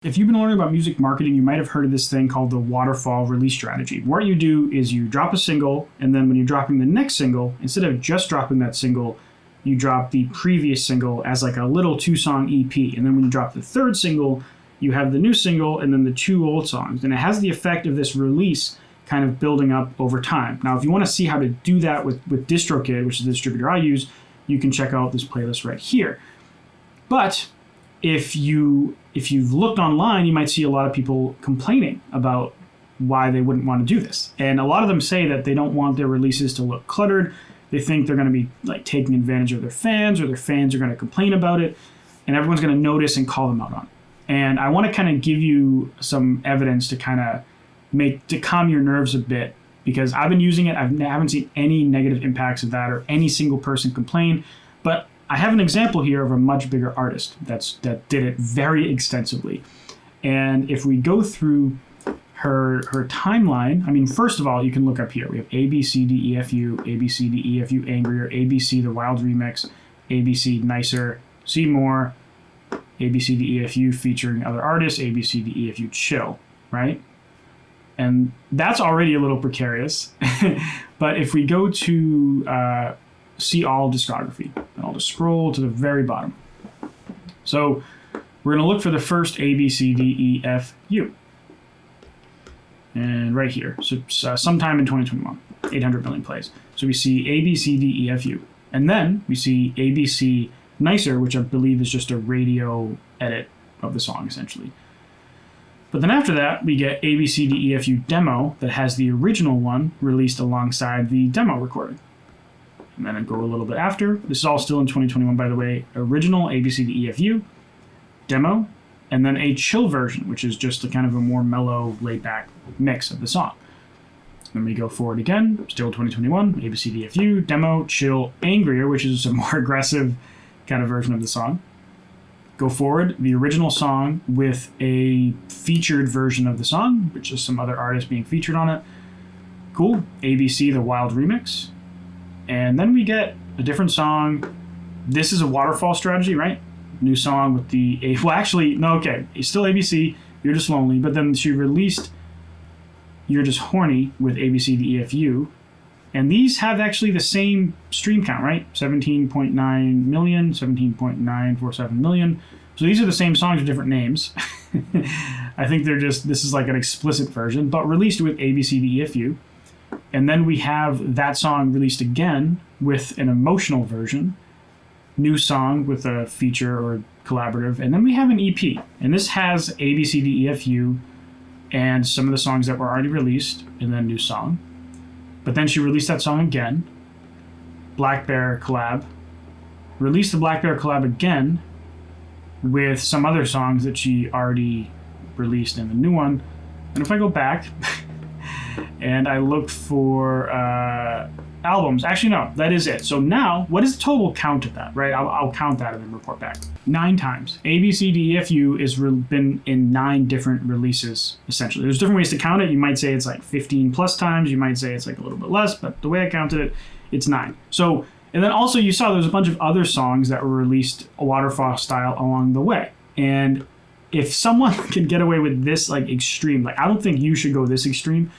If you've been learning about music marketing, you might have heard of this thing called the waterfall release strategy. What you do is you drop a single, and then when you're dropping the next single, instead of just dropping that single, you drop the previous single as like a little 2-song EP. And then when you drop the third single, you have the new single and then the 2 old songs. And it has the effect of this release kind of building up over time. Now, if you want to see how to do that with distrokid, which is the distributor I use, you can check out this playlist right here. But if you've looked online, you might see a lot of people complaining about why they wouldn't want to do this. And a lot of them say that they don't want their releases to look cluttered. They think they're going to be like taking advantage of their fans, or their fans are going to complain about it, and everyone's going to notice and call them out on it. And I want to kind of give you some evidence to kind of to calm your nerves a bit, because I've been using it. I haven't seen any negative impacts of that or any single person complain. But I have an example here of a much bigger artist that did it very extensively. And if we go through her timeline, I mean, first of all, you can look up here. We have ABCDEFU, ABCDEFU Angrier, ABC The Wild Remix, ABC Nicer, See More, ABCDEFU featuring other artists, ABCDEFU Chill, right? And that's already a little precarious. But if we go to see all discography, and I'll just scroll to the very bottom. So we're going to look for the first ABCDEFU. And right here, so sometime in 2021, 800 million plays. So we see ABCDEFU. And then we see ABC Nicer, which I believe is just a radio edit of the song, essentially. But then after that, we get ABCDEFU Demo that has the original one released alongside the demo recording. And then I go a little bit after. This is all still in 2021, by the way. Original ABCDEFU Demo, and then a chill version, which is just a kind of a more mellow, laid-back mix of the song. Then we go forward again, still 2021, ABCDEFU, Demo, Chill, Angrier, which is a more aggressive kind of version of the song. Go forward, the original song with a featured version of the song, which is some other artists being featured on it. Cool, ABC The Wild Remix. And then we get a different song. This is a waterfall strategy, right? New song with the well, actually, no, okay. It's still ABC, You're Just Lonely, but then she released You're Just Horny with ABCDEFU. And these have actually the same stream count, right? 17.9 million, 17.947 million. So these are the same songs with different names. I think this is like an explicit version, but released with ABCDEFU. And then we have that song released again with an emotional version, new song with a feature or collaborative, and then we have an EP. And this has ABCDEFU and some of the songs that were already released, and then new song. But then she released that song again, Black Bear collab, released the Black Bear collab again with some other songs that she already released in the new one. And if I go back and I look for albums, actually no, that is it. So now, what is the total count of that, right? I'll count that and then report back. 9 times. ABCDEFU has been in 9 different releases, essentially. There's different ways to count it. You might say it's like 15 plus times. You might say it's like a little bit less, but the way I counted it, it's 9. So, and then also you saw there's a bunch of other songs that were released waterfall style along the way. And if someone can get away with this like extreme, like I don't think you should go this extreme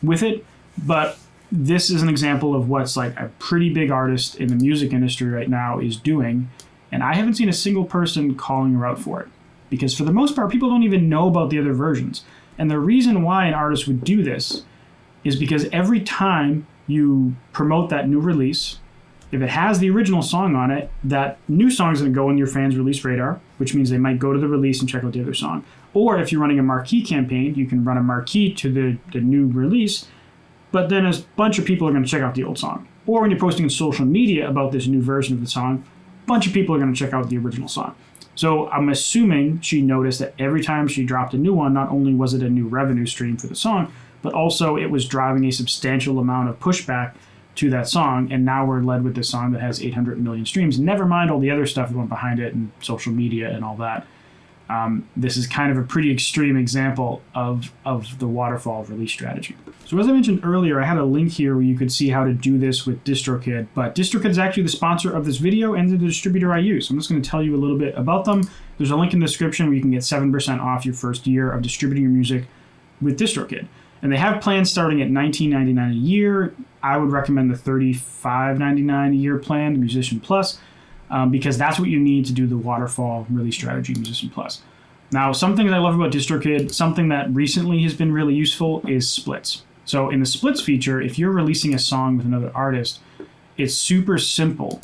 with it, but this is an example of what's like a pretty big artist in the music industry right now is doing, and I haven't seen a single person calling her out for it, because for the most part people don't even know about the other versions. And the reason why an artist would do this is because every time you promote that new release, if it has the original song on it, that new song is going to go in your fans' release radar, which means they might go to the release and check out the other song. Or if you're running a marquee campaign, you can run a marquee to the new release, but then a bunch of people are going to check out the old song. Or when you're posting on social media about this new version of the song, a bunch of people are going to check out the original song. So I'm assuming she noticed that every time she dropped a new one, not only was it a new revenue stream for the song, but also it was driving a substantial amount of pushback to that song. And now we're led with this song that has 800 million streams. Never mind all the other stuff that went behind it and social media and all that. This is kind of a pretty extreme example of the waterfall release strategy. So as I mentioned earlier, I had a link here where you could see how to do this with DistroKid, but DistroKid is actually the sponsor of this video and the distributor I use. So I'm just going to tell you a little bit about them. There's a link in the description where you can get 7% off your first year of distributing your music with DistroKid. And they have plans starting at $19.99 a year. I would recommend the $35.99 a year plan, the Musician Plus, because that's what you need to do the Waterfall release strategy, Musician Plus. Now, some things I love about DistroKid, something that recently has been really useful is splits. So in the splits feature, if you're releasing a song with another artist, it's super simple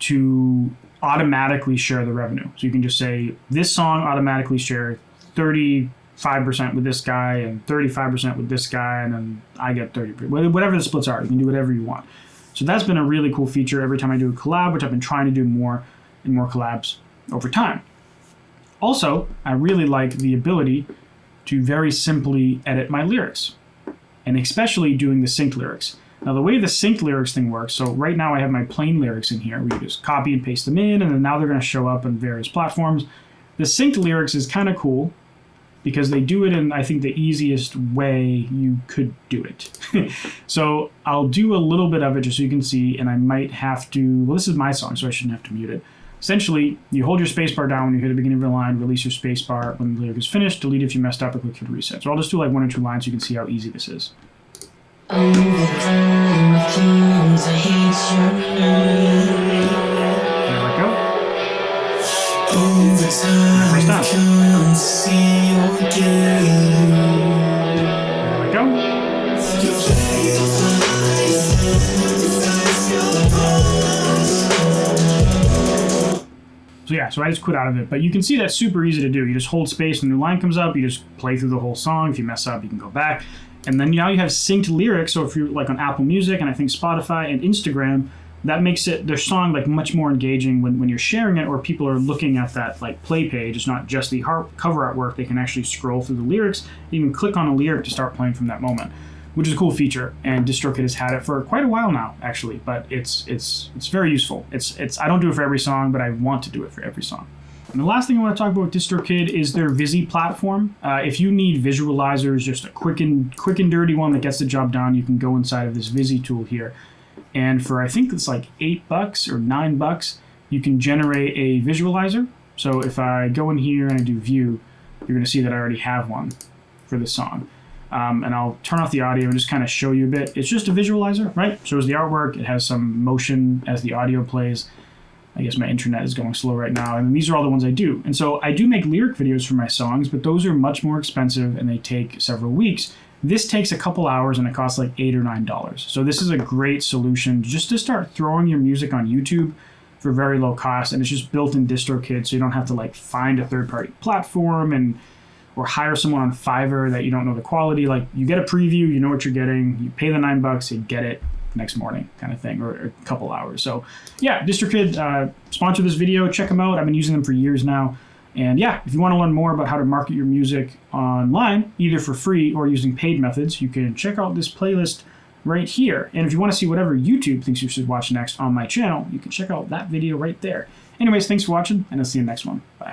to automatically share the revenue. So you can just say, this song automatically share 35% with this guy and 35% with this guy, and then I get 30%. Whatever the splits are, you can do whatever you want. So that's been a really cool feature every time I do a collab, which I've been trying to do more and more collabs over time. Also, I really like the ability to very simply edit my lyrics, and especially doing the synced lyrics. Now, the way the synced lyrics thing works, so right now I have my plain lyrics in here. We just copy and paste them in, and then now they're going to show up on various platforms. The synced lyrics is kind of cool because they do it in, I think, the easiest way you could do it. So I'll do a little bit of it just so you can see, and I might have to, well, this is my song, so I shouldn't have to mute it. Essentially, you hold your spacebar down when you hit the beginning of the line, release your spacebar when the lyric is finished, delete if you messed up, or click here to reset. So I'll just do like 1 or 2 lines so you can see how easy this is. There we go. First time. There we go. So yeah, so I just quit out of it, but you can see that's super easy to do. You just hold space when the new line comes up, you just play through the whole song. If you mess up, you can go back. And then now you have synced lyrics, so if you're like on Apple Music and I think Spotify and Instagram, that makes it their song like much more engaging when you're sharing it, or people are looking at that like play page. It's not just the cover artwork, they can actually scroll through the lyrics, even click on a lyric to start playing from that moment, which is a cool feature, and DistroKid has had it for quite a while now, actually. But it's very useful. It's I don't do it for every song, but I want to do it for every song. And the last thing I want to talk about with DistroKid is their Visi platform. If you need visualizers, just a quick and dirty one that gets the job done, you can go inside of this Visi tool here, and for I think it's like $8 or $9, you can generate a visualizer. So if I go in here and I do view, you're going to see that I already have one for this song. And I'll turn off the audio and just kind of show you a bit. It's just a visualizer, right? Shows the artwork. It has some motion as the audio plays. I guess my internet is going slow right now. And these are all the ones I do. And so I do make lyric videos for my songs, but those are much more expensive and they take several weeks. This takes a couple hours and it costs like $8 or $9. So this is a great solution just to start throwing your music on YouTube for very low cost. And it's just built in DistroKid, so you don't have to like find a third-party platform or hire someone on Fiverr that you don't know the quality. Like, you get a preview, you know what you're getting, you pay the $9, you get it next morning kind of thing, or a couple hours. So yeah, DistroKid sponsored this video. Check them out. I've been using them for years now. And yeah, if you want to learn more about how to market your music online, either for free or using paid methods, you can check out this playlist right here. And if you want to see whatever YouTube thinks you should watch next on my channel, you can check out that video right there. Anyways, thanks for watching, and I'll see you in the next one. Bye.